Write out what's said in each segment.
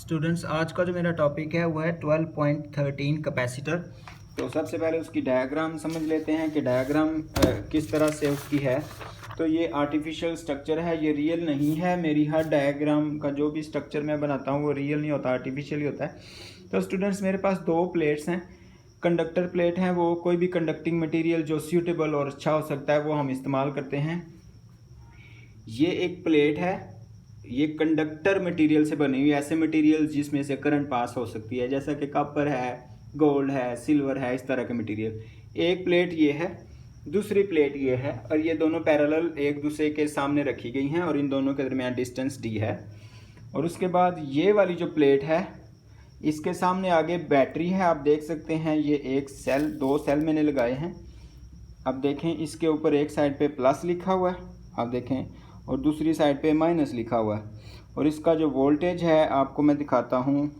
Students, आज का जो मेरा टॉपिक है वो है 12.13 कैपेसिटर। तो सबसे पहले उसकी डायग्राम समझ लेते हैं कि डायग्राम किस तरह से उसकी है। तो ये आर्टिफिशियल स्ट्रक्चर है, ये रियल नहीं है। मेरी हर डायग्राम का जो भी स्ट्रक्चर मैं बनाता हूँ वो रियल नहीं होता, आर्टिफिशियल ही होता है। तो स्टूडेंट्स, मेरे पास दो प्लेट्स हैं। कंडक्टर प्लेट हैं, वो कोई भी कंडक्टिंग मटेरियल जो सूटेबल और अच्छा हो सकता है वो हम इस्तेमाल करते हैं। ये एक प्लेट है, ये कंडक्टर मटेरियल से बनी हुई, ऐसे मटेरियल जिसमें से करंट पास हो सकती है, जैसा कि कॉपर है, गोल्ड है, सिल्वर है, इस तरह के मटेरियल। एक प्लेट ये है, दूसरी प्लेट ये है, और ये दोनों पैरेलल एक दूसरे के सामने रखी गई हैं और इन दोनों के दरमियान डिस्टेंस डी है। और उसके बाद ये वाली जो प्लेट है, इसके सामने आगे बैटरी है। आप देख सकते हैं ये एक सेल, दो सेल मैंने लगाए हैं। अब देखें, इसके ऊपर एक साइड पे प्लस लिखा हुआ है, आप देखें, और दूसरी साइड पे माइनस लिखा हुआ है। और इसका जो वोल्टेज है आपको मैं दिखाता हूँ,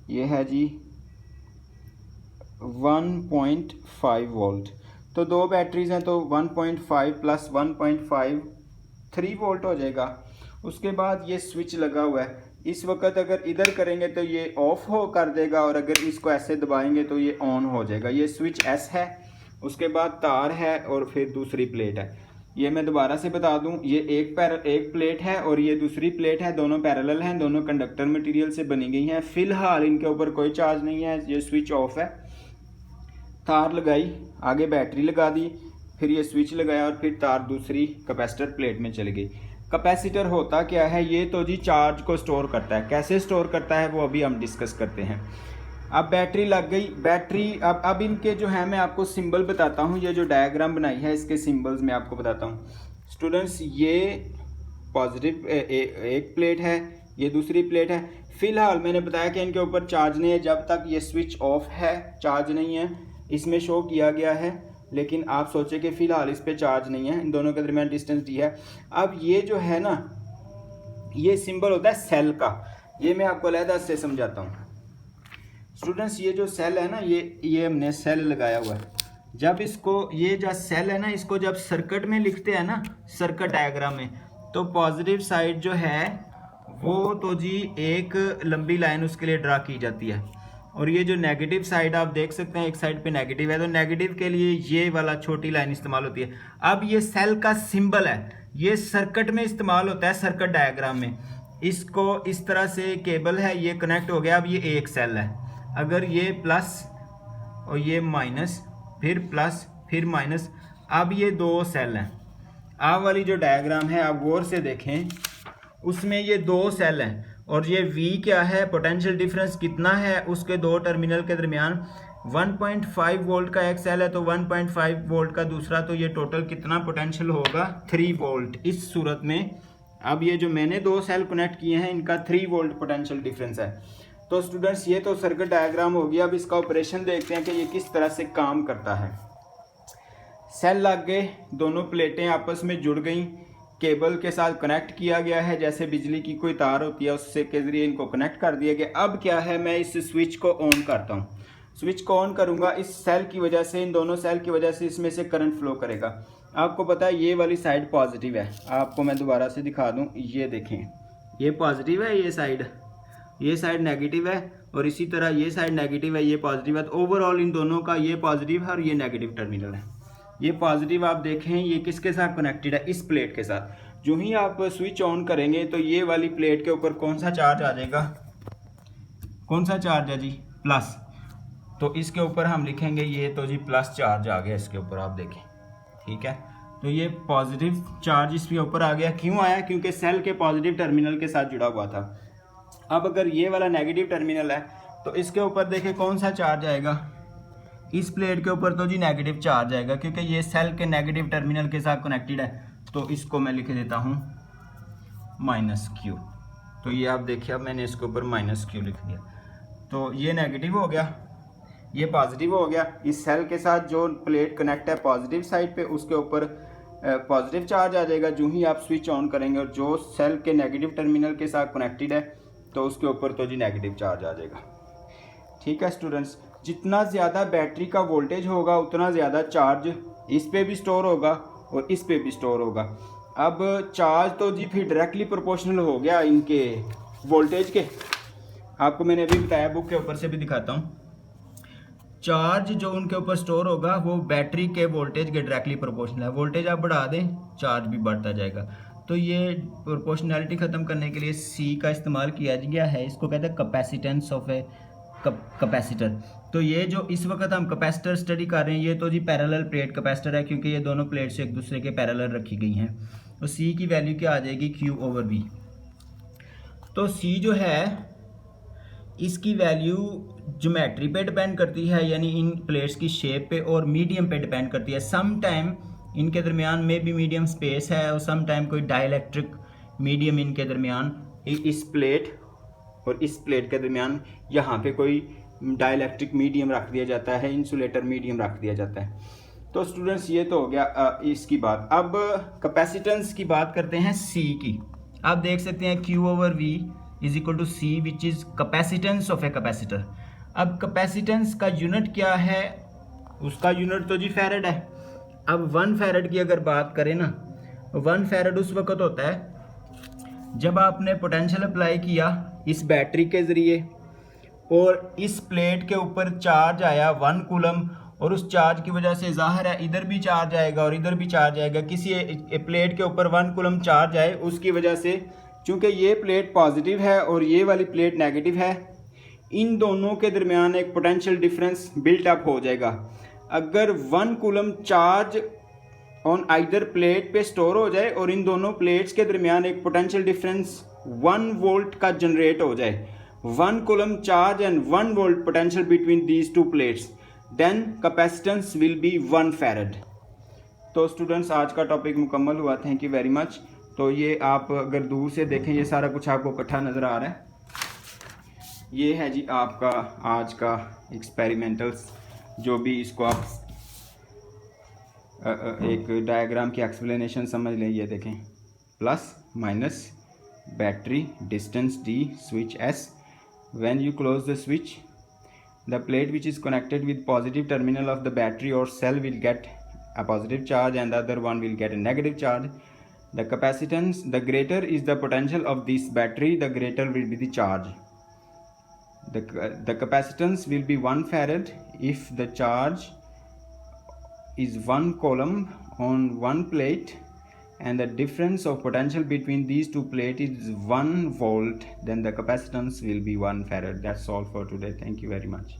ये है जी 1.5 वोल्ट। तो दो बैटरीज हैं तो 1.5 प्लस 1.5 3 वोल्ट हो जाएगा। उसके बाद ये स्विच लगा हुआ है, इस वक्त अगर इधर करेंगे तो ये ऑफ हो कर देगा, और अगर इसको ऐसे दबाएंगे तो ये ऑन हो जाएगा। ये स्विच एस है। उसके बाद तार है और फिर दूसरी प्लेट है। ये मैं दोबारा से बता दूं, ये एक प्लेट है और ये दूसरी प्लेट है, दोनों पैरेलल हैं, दोनों कंडक्टर मटेरियल से बनी गई हैं। फिलहाल इनके ऊपर कोई चार्ज नहीं है, ये स्विच ऑफ है। तार लगाई, आगे बैटरी लगा दी, फिर ये स्विच लगाया और फिर तार दूसरी कैपेसिटर प्लेट में चली गई। कैपेसिटर होता क्या है? ये तो जी चार्ज को स्टोर करता है। कैसे स्टोर करता है वो अभी हम डिस्कस करते हैं। अब बैटरी लग गई, बैटरी अब इनके जो है मैं आपको सिंबल बताता हूँ। ये जो डायग्राम बनाई है इसके सिंबल्स मैं आपको बताता हूँ। स्टूडेंट्स, ये पॉजिटिव एक प्लेट है, ये दूसरी प्लेट है। फिलहाल मैंने बताया कि इनके ऊपर चार्ज नहीं है, जब तक ये स्विच ऑफ है चार्ज नहीं है। इसमें शो किया गया है, लेकिन आप सोचे कि फ़िलहाल इस पर चार्ज नहीं है। इन दोनों के दरमियान डिस्टेंस डी है। अब ये जो है ना, ये सिंबल होता है सेल का। ये मैं आपको अलहदा से समझाता हूँ। स्टूडेंट्स, ये जो सेल है ना, ये हमने सेल लगाया हुआ है। जब इसको, ये जो सेल है ना, इसको जब सर्किट में लिखते हैं ना, सर्किट डायग्राम में, तो पॉजिटिव साइड जो है वो तो जी एक लंबी लाइन उसके लिए ड्रा की जाती है। और ये जो नेगेटिव साइड आप देख सकते हैं, एक साइड पे नेगेटिव है, तो नेगेटिव के लिए ये वाला छोटी लाइन इस्तेमाल होती है। अब ये सेल का सिंबल है, ये सर्किट में इस्तेमाल होता है, सर्किट डायग्राम में। इसको इस तरह से केबल है, ये कनेक्ट हो गया। अब ये एक सेल है, अगर ये प्लस और ये माइनस, फिर प्लस फिर माइनस, अब ये दो सेल हैं। आप वाली जो डायग्राम है आप गौर से देखें, उसमें ये दो सेल हैं और ये V क्या है, पोटेंशियल डिफरेंस कितना है उसके दो टर्मिनल के दरमियान। 1.5 वोल्ट का एक सेल है तो 1.5 वोल्ट का दूसरा, तो ये टोटल कितना पोटेंशियल होगा? 3 वोल्ट। इस सूरत में अब ये जो मैंने दो सेल कनेक्ट किए हैं, इनका 3 वोल्ट पोटेंशियल डिफरेंस है। तो स्टूडेंट्स, ये तो सर्किट डायग्राम हो गया। अब इसका ऑपरेशन देखते हैं कि ये किस तरह से काम करता है। सेल लग गए, दोनों प्लेटें आपस में जुड़ गई, केबल के साथ कनेक्ट किया गया है, जैसे बिजली की कोई तार होती है उससे के जरिए इनको कनेक्ट कर दिया गया। अब क्या है, मैं इस स्विच को ऑन करता हूँ। स्विच को ऑन करूँगा, इस सेल की वजह से, इन दोनों सेल की वजह से इसमें से करंट फ्लो करेगा। आपको पता है ये वाली साइड पॉजिटिव है। आपको मैं दोबारा से दिखा दूँ, ये देखें, ये पॉजिटिव है, ये साइड नेगेटिव है, और इसी तरह ये साइड नेगेटिव है, ये पॉजिटिव है। तो ओवरऑल इन दोनों का ये पॉजिटिव है और ये नेगेटिव टर्मिनल है। ये पॉजिटिव आप देखें, ये किसके साथ कनेक्टेड है? इस प्लेट के साथ। जो ही आप स्विच ऑन करेंगे तो ये वाली प्लेट के ऊपर कौन सा चार्ज आ जाएगा? कौन सा चार्ज है जी? प्लस। तो इसके ऊपर हम लिखेंगे, ये तो जी प्लस चार्ज आ गया इसके ऊपर, आप देखें, ठीक है। तो ये पॉजिटिव चार्ज इसके ऊपर आ गया। क्यों आया? क्योंकि सेल के पॉजिटिव टर्मिनल के साथ जुड़ा हुआ था। अब अगर ये वाला नेगेटिव टर्मिनल है तो इसके ऊपर देखें कौन सा चार्ज आएगा? इस प्लेट के ऊपर तो जी नेगेटिव चार्ज आएगा, क्योंकि ये सेल के नेगेटिव टर्मिनल के साथ कनेक्टेड है। तो इसको मैं लिख देता हूँ -Q। तो ये आप देखिए, अब मैंने इसके ऊपर -Q लिख दिया। तो ये नेगेटिव हो गया, ये पॉजिटिव हो गया। इस सेल के साथ जो प्लेट कनेक्ट है पॉजिटिव साइड पे, उसके ऊपर पॉजिटिव चार्ज आ जाएगा जो ही आप स्विच ऑन करेंगे। और जो सेल के नेगेटिव टर्मिनल के साथ कनेक्टेड है तो उसके ऊपर तो जी नेगेटिव चार्ज आ जाएगा। ठीक है स्टूडेंट्स, जितना ज़्यादा बैटरी का वोल्टेज होगा उतना ज़्यादा चार्ज इस पे भी स्टोर होगा और इस पे भी स्टोर होगा। अब चार्ज तो जी फिर डायरेक्टली प्रोपोर्शनल हो गया इनके वोल्टेज के। आपको मैंने अभी बताया, बुक के ऊपर से भी दिखाता हूँ। चार्ज जो उनके ऊपर स्टोर होगा वो बैटरी के वोल्टेज के डायरेक्टली प्रोपोर्शनल है। वोल्टेज आप बढ़ा दें, चार्ज भी बढ़ता जाएगा। तो ये प्रोपोर्शनैलिटी ख़त्म करने के लिए सी का इस्तेमाल किया गया है। इसको कहते हैं कैपेसिटेंस ऑफ ए कैपेसिटर। तो ये जो इस वक्त हम कैपेसिटर स्टडी कर रहे हैं, ये तो जी पैरेलल प्लेट कैपेसिटर है, क्योंकि ये दोनों प्लेट्स एक दूसरे के पैरेलल रखी गई हैं। तो सी की वैल्यू क्या आ जाएगी, क्यू ओवर वी। तो सी जो है इसकी वैल्यू ज्योमेट्री पे डिपेंड करती है, यानी इन प्लेट्स की शेप पे, और मीडियम पे डिपेंड करती है। सम टाइम इनके दरमियान में भी मीडियम स्पेस है, और सम टाइम कोई डाइलेक्ट्रिक मीडियम इनके दरमियान, इस प्लेट और इस प्लेट के दरमियान यहाँ पे कोई डाइलेक्ट्रिक मीडियम रख दिया जाता है, इंसुलेटर मीडियम रख दिया जाता है। तो स्टूडेंट्स ये तो हो गया इसकी बात। अब कैपेसिटेंस की बात करते हैं सी की। आप देख सकते हैं Q over V is equal to C, which is capacitance of a capacitor. अब कैपेसिटेंस का यूनिट क्या है, उसका यूनिट तो जी फैरड है। अब 1 फैरड की अगर बात करें ना, 1 फैरड उस वक्त होता है जब आपने पोटेंशियल अप्लाई किया इस बैटरी के ज़रिए, और इस प्लेट के ऊपर चार्ज आया 1 कूलम, और उस चार्ज की वजह से ज़ाहिर है इधर भी चार्ज आएगा और इधर भी चार्ज आएगा। किसी प्लेट के ऊपर 1 कूलम चार्ज आए, उसकी वजह से चूँकि ये प्लेट पॉजिटिव है और ये वाली प्लेट नेगेटिव है, इन दोनों के दरमियान एक पोटेंशियल डिफरेंस बिल्ट अप हो जाएगा। अगर 1 coulomb charge on either plate पे स्टोर हो जाए और इन दोनों प्लेट्स के दरमियान एक पोटेंशियल डिफरेंस 1 वोल्ट का जनरेट हो जाए, 1 coulomb charge and 1 volt potential between these 2 plates, then capacitance will be 1 farad. तो स्टूडेंट्स आज का टॉपिक मुकम्मल हुआ। Thank you very much. तो ये आप अगर दूर से देखें, ये सारा कुछ आपको इकट्ठा नज़र आ रहा है। ये है जी आपका आज का एक्सपेरिमेंटल्स, जो भी इसको आप एक डायग्राम की एक्सप्लेनेशन समझ लें। ये देखें, plus minus, battery, distance D, switch S। When you close the switch, the plate which is connected with positive terminal of the battery or cell will get a positive charge and the other one will get a negative charge. The capacitance, the greater is the potential of this battery, the greater will be the charge. The capacitance will be 1 farad if the charge is 1 coulomb on one plate and the difference of potential between these two plates is 1 volt, then the capacitance will be 1 farad. That's all for today. Thank you very much.